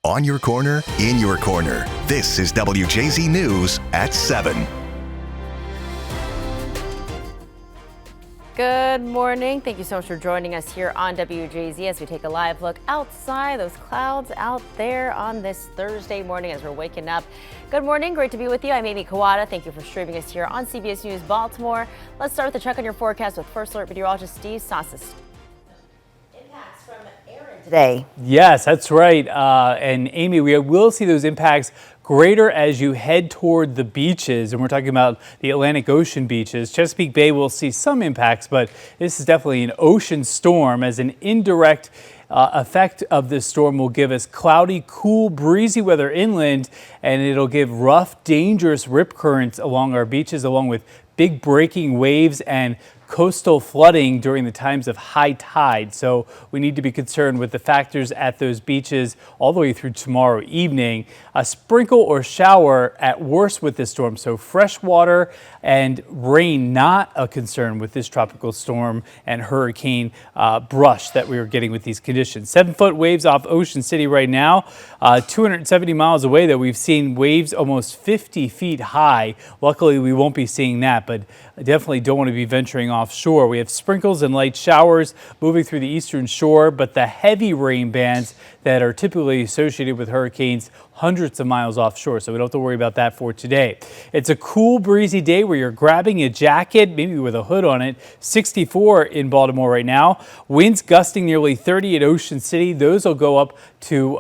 On your corner, in your corner. This is WJZ News at 7. Good morning. Thank you so much for joining us here on WJZ as we take a live look outside, those clouds out there on this Thursday morning as we're waking up. Good morning. Great to be with you. I'm Amy Kawada. Thank you for streaming us here on CBS News Baltimore. Let's start with a check on your forecast with First Alert meteorologist Steve Sassis. Impacts from Aaron today. Yes, that's right. And Amy, we will see those impacts greater as you head toward the beaches, and we're talking about the Atlantic Ocean beaches. Chesapeake Bay will see some impacts, but this is definitely an ocean storm, as an indirect effect of this storm will give us cloudy, cool, breezy weather inland, and it'll give rough, dangerous rip currents along our beaches, along with big breaking waves and coastal flooding during the times of high tide. So we need to be concerned with the factors at those beaches all the way through tomorrow evening. A sprinkle or shower at worst with this storm. So fresh water and rain not a concern with this tropical storm and hurricane brush that we are getting with these conditions. 7-foot waves off Ocean City right now. 270 miles away, though, we've seen waves almost 50 feet high. Luckily, we won't be seeing that, but I definitely don't want to be venturing offshore. We have sprinkles and light showers moving through the eastern shore, but the heavy rain bands that are typically associated with hurricanes hundreds of miles offshore, so we don't have to worry about that for today. It's a cool, breezy day where you're grabbing a jacket, maybe with a hood on it. 64 in Baltimore right now. Winds gusting nearly 30 at Ocean City. Those will go up to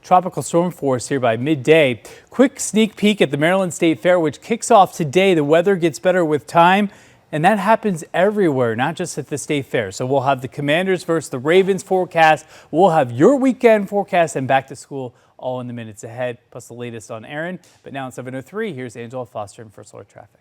tropical storm force here by midday. Quick sneak peek at the Maryland State Fair, which kicks off today. The weather gets better with time, and that happens everywhere, not just at the State Fair. So we'll have the Commanders versus the Ravens forecast. We'll have your weekend forecast and back to school all in the minutes ahead, plus the latest on Aaron. But now at 7:03, here's Angela Foster in First Alert Traffic.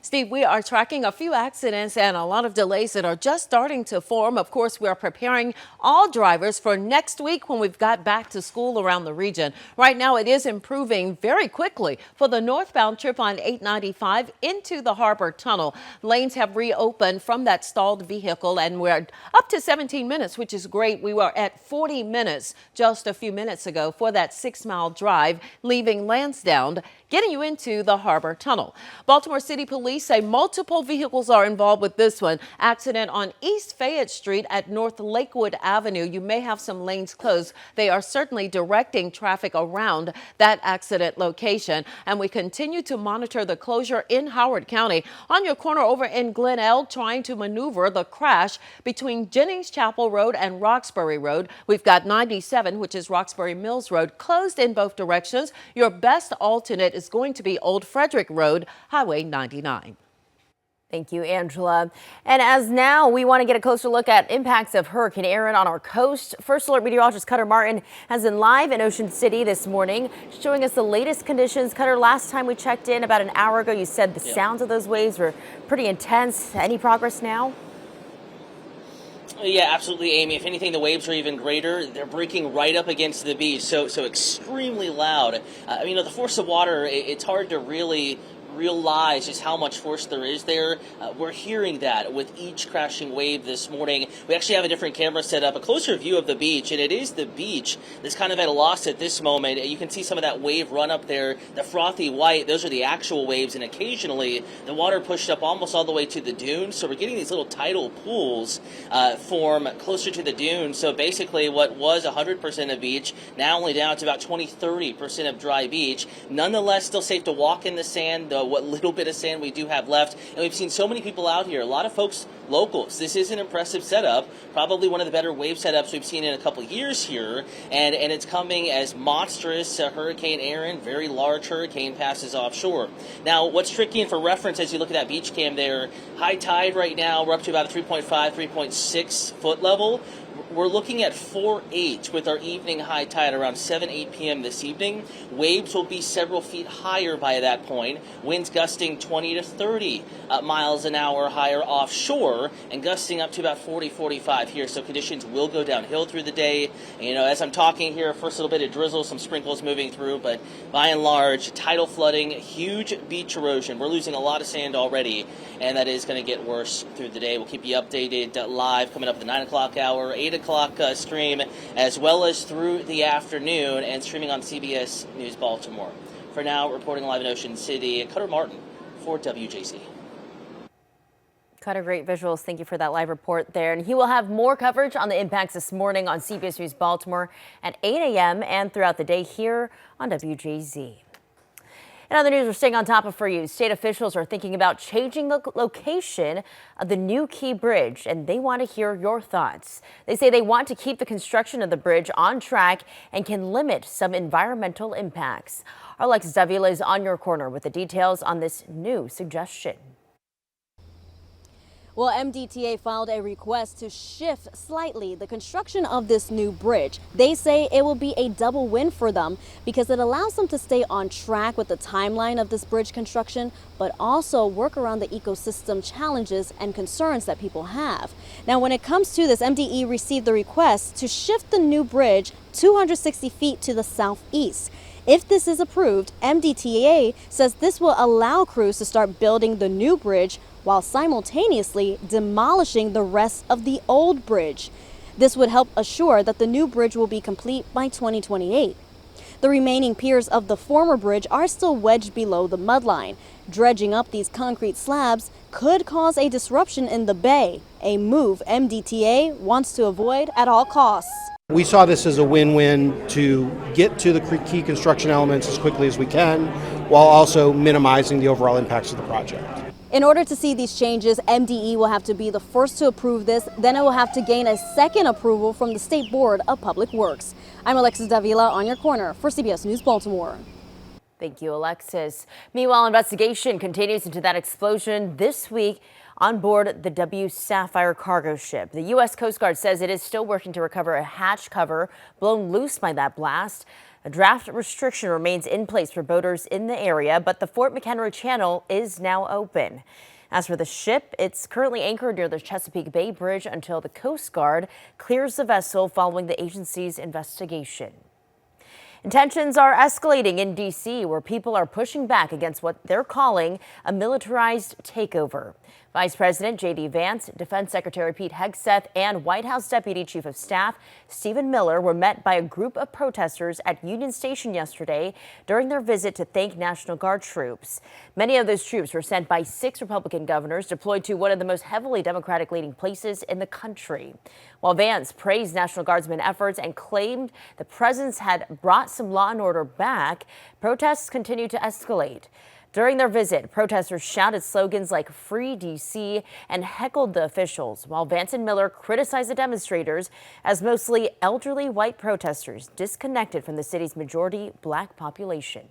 Steve, we are tracking a few accidents and a lot of delays that are just starting to form. Of course, we are preparing all drivers for next week when we've got back to school around the region. Right now, it is improving very quickly for the northbound trip on 895 into the Harbor Tunnel. Lanes have reopened from that stalled vehicle, and we're up to 17 minutes, which is great. We were at 40 minutes just a few minutes ago for that 6-mile drive, leaving Lansdowne, getting you into the Harbor Tunnel. Baltimore City Police say multiple vehicles are involved with this one. Accident on East Fayette Street at North Lakewood Avenue. You may have some lanes closed. They are certainly directing traffic around that accident location. And we continue to monitor the closure in Howard County. On your corner over in Glen Elk, trying to maneuver the crash between Jennings Chapel Road and Roxbury Road. We've got 97, which is Roxbury Mills Road, closed in both directions. Your best alternate is going to be Old Frederick Road, Highway 99. Thank you, Angela. And as now we want to get a closer look at impacts of Hurricane Aaron on our coast. First Alert meteorologist Cutter Martin has been live in Ocean City this morning, showing us the latest conditions. Cutter, last time we checked in about an hour ago, you said the sounds of those waves were pretty intense. Any progress now? Yeah, absolutely, Amy. If anything, the waves are even greater. They're breaking right up against the beach, so extremely loud. The force of water, it's hard to really realize just how much force there is there. We're hearing that with each crashing wave this morning. We actually have a different camera set up, a closer view of the beach, and it is the beach that's kind of at a loss at this moment. You can see some of that wave run up there, the frothy white. Those are the actual waves, and occasionally the water pushed up almost all the way to the dunes. So we're getting these little tidal pools form closer to the dunes. So basically what was 100% of beach, now only down to about 20-30% of dry beach. Nonetheless, still safe to walk in the sand, though what little bit of sand we do have left. And we've seen so many people out here, a lot of folks, locals. This is an impressive setup, probably one of the better wave setups we've seen in a couple years here, and it's coming as monstrous Hurricane Aaron, very large hurricane, passes offshore. Now, what's tricky, and for reference, as you look at that beach cam there, high tide right now, we're up to about a 3.5, 3.6 foot level. We're looking at 4.8 with our evening high tide around 8 p.m. this evening. Waves will be several feet higher by that point. Winds gusting 20 to 30 miles an hour higher offshore and gusting up to about 40, 45 here. So conditions will go downhill through the day. As I'm talking here, first little bit of drizzle, some sprinkles moving through, but by and large, tidal flooding, huge beach erosion. We're losing a lot of sand already, and that is going to get worse through the day. We'll keep you updated live coming up at the 9 o'clock hour, 8 o'clock o'clock stream, as well as through the afternoon and streaming on CBS News Baltimore. For now, reporting live in Ocean City, Cutter Martin for WJZ. Cutter, great visuals. Thank you for that live report there. And he will have more coverage on the impacts this morning on CBS News Baltimore at 8 a.m. and throughout the day here on WJZ. In other news, we're staying on top of for you. State officials are thinking about changing the location of the new Key Bridge, and they want to hear your thoughts. They say they want to keep the construction of the bridge on track and can limit some environmental impacts. Our Alexis Davila is on your corner with the details on this new suggestion. Well, MDTA filed a request to shift slightly the construction of this new bridge. They say it will be a double win for them because it allows them to stay on track with the timeline of this bridge construction, but also work around the ecosystem challenges and concerns that people have. Now, when it comes to this, MDE received the request to shift the new bridge 260 feet to the southeast. If this is approved, MDTA says this will allow crews to start building the new bridge while simultaneously demolishing the rest of the old bridge. This would help assure that the new bridge will be complete by 2028. The remaining piers of the former bridge are still wedged below the mudline. Dredging up these concrete slabs could cause a disruption in the bay, a move MDTA wants to avoid at all costs. We saw this as a win-win to get to the key construction elements as quickly as we can, while also minimizing the overall impacts of the project. In order to see these changes, MDE will have to be the first to approve this, then it will have to gain a second approval from the State Board of Public Works. I'm Alexis Davila on your corner for CBS News Baltimore. Thank you, Alexis. Meanwhile, investigation continues into that explosion this week on board the W Sapphire cargo ship. The U.S. Coast Guard says it is still working to recover a hatch cover blown loose by that blast. A draft restriction remains in place for boaters in the area, but the Fort McHenry Channel is now open. As for the ship, it's currently anchored near the Chesapeake Bay Bridge until the Coast Guard clears the vessel following the agency's investigation. Tensions are escalating in D.C., where people are pushing back against what they're calling a militarized takeover. Vice President J.D. Vance, Defense Secretary Pete Hegseth, and White House Deputy Chief of Staff Stephen Miller were met by a group of protesters at Union Station yesterday during their visit to thank National Guard troops. Many of those troops were sent by 6 Republican governors deployed to one of the most heavily Democratic-leaning places in the country. While Vance praised National Guardsmen efforts and claimed the presence had brought some law and order back, protests continue to escalate. During their visit, protesters shouted slogans like "Free D.C." and heckled the officials, while Vance and Miller criticized the demonstrators as mostly elderly white protesters disconnected from the city's majority black population.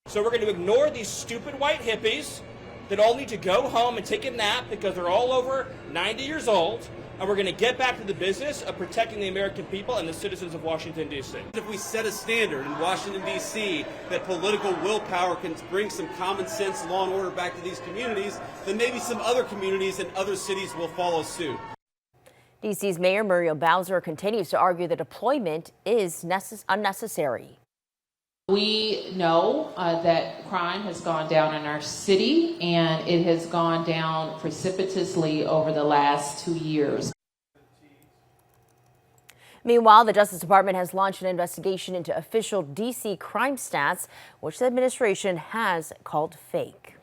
So we're going to ignore these stupid white hippies that all need to go home and take a nap because they're all over 90 years old. And we're going to get back to the business of protecting the American people and the citizens of Washington, D.C. If we set a standard in Washington, D.C. that political willpower can bring some common sense law and order back to these communities, then maybe some other communities and other cities will follow suit. D.C.'s Mayor Muriel Bowser continues to argue the deployment is unnecessary. We know that crime has gone down in our city, and it has gone down precipitously over the last 2 years. Meanwhile, the Justice Department has launched an investigation into official D.C. crime stats, which the administration has called fake.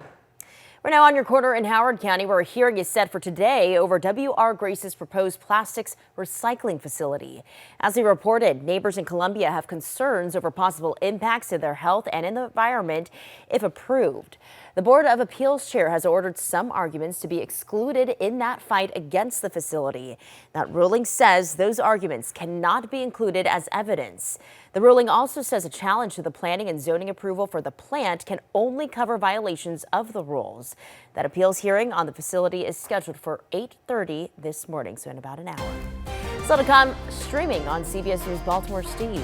We're now on your corner in Howard County, where a hearing is set for today over W.R. Grace's proposed plastics recycling facility. As we reported, neighbors in Columbia have concerns over possible impacts to their health and in the environment if approved. The Board of Appeals chair has ordered some arguments to be excluded in that fight against the facility. That ruling says those arguments cannot be included as evidence. The ruling also says a challenge to the planning and zoning approval for the plant can only cover violations of the rules. That appeals hearing on the facility is scheduled for 8:30 this morning, so in about an hour. Still to come, streaming on CBS News Baltimore. Steve.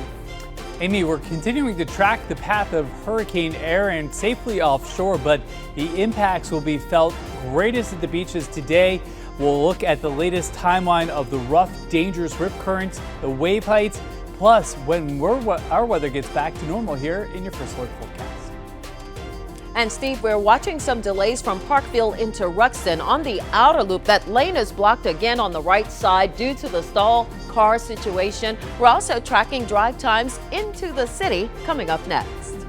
Amy, we're continuing to track the path of Hurricane Erin safely offshore, but the impacts will be felt greatest at the beaches today. We'll look at the latest timeline of the rough, dangerous rip currents, the wave heights, plus when our weather gets back to normal here in your First Alert forecast. And Steve, we're watching some delays from Parkville into Ruxton on the outer loop. That lane is blocked again on the right side due to the stall car situation. We're also tracking drive times into the city coming up next.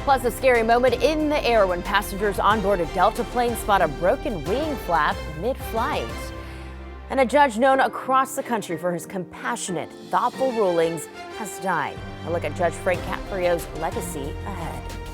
Plus, a scary moment in the air when passengers on board a Delta plane spot a broken wing flap mid-flight. And a judge known across the country for his compassionate, thoughtful rulings has died. A look at Judge Frank Caprio's legacy ahead.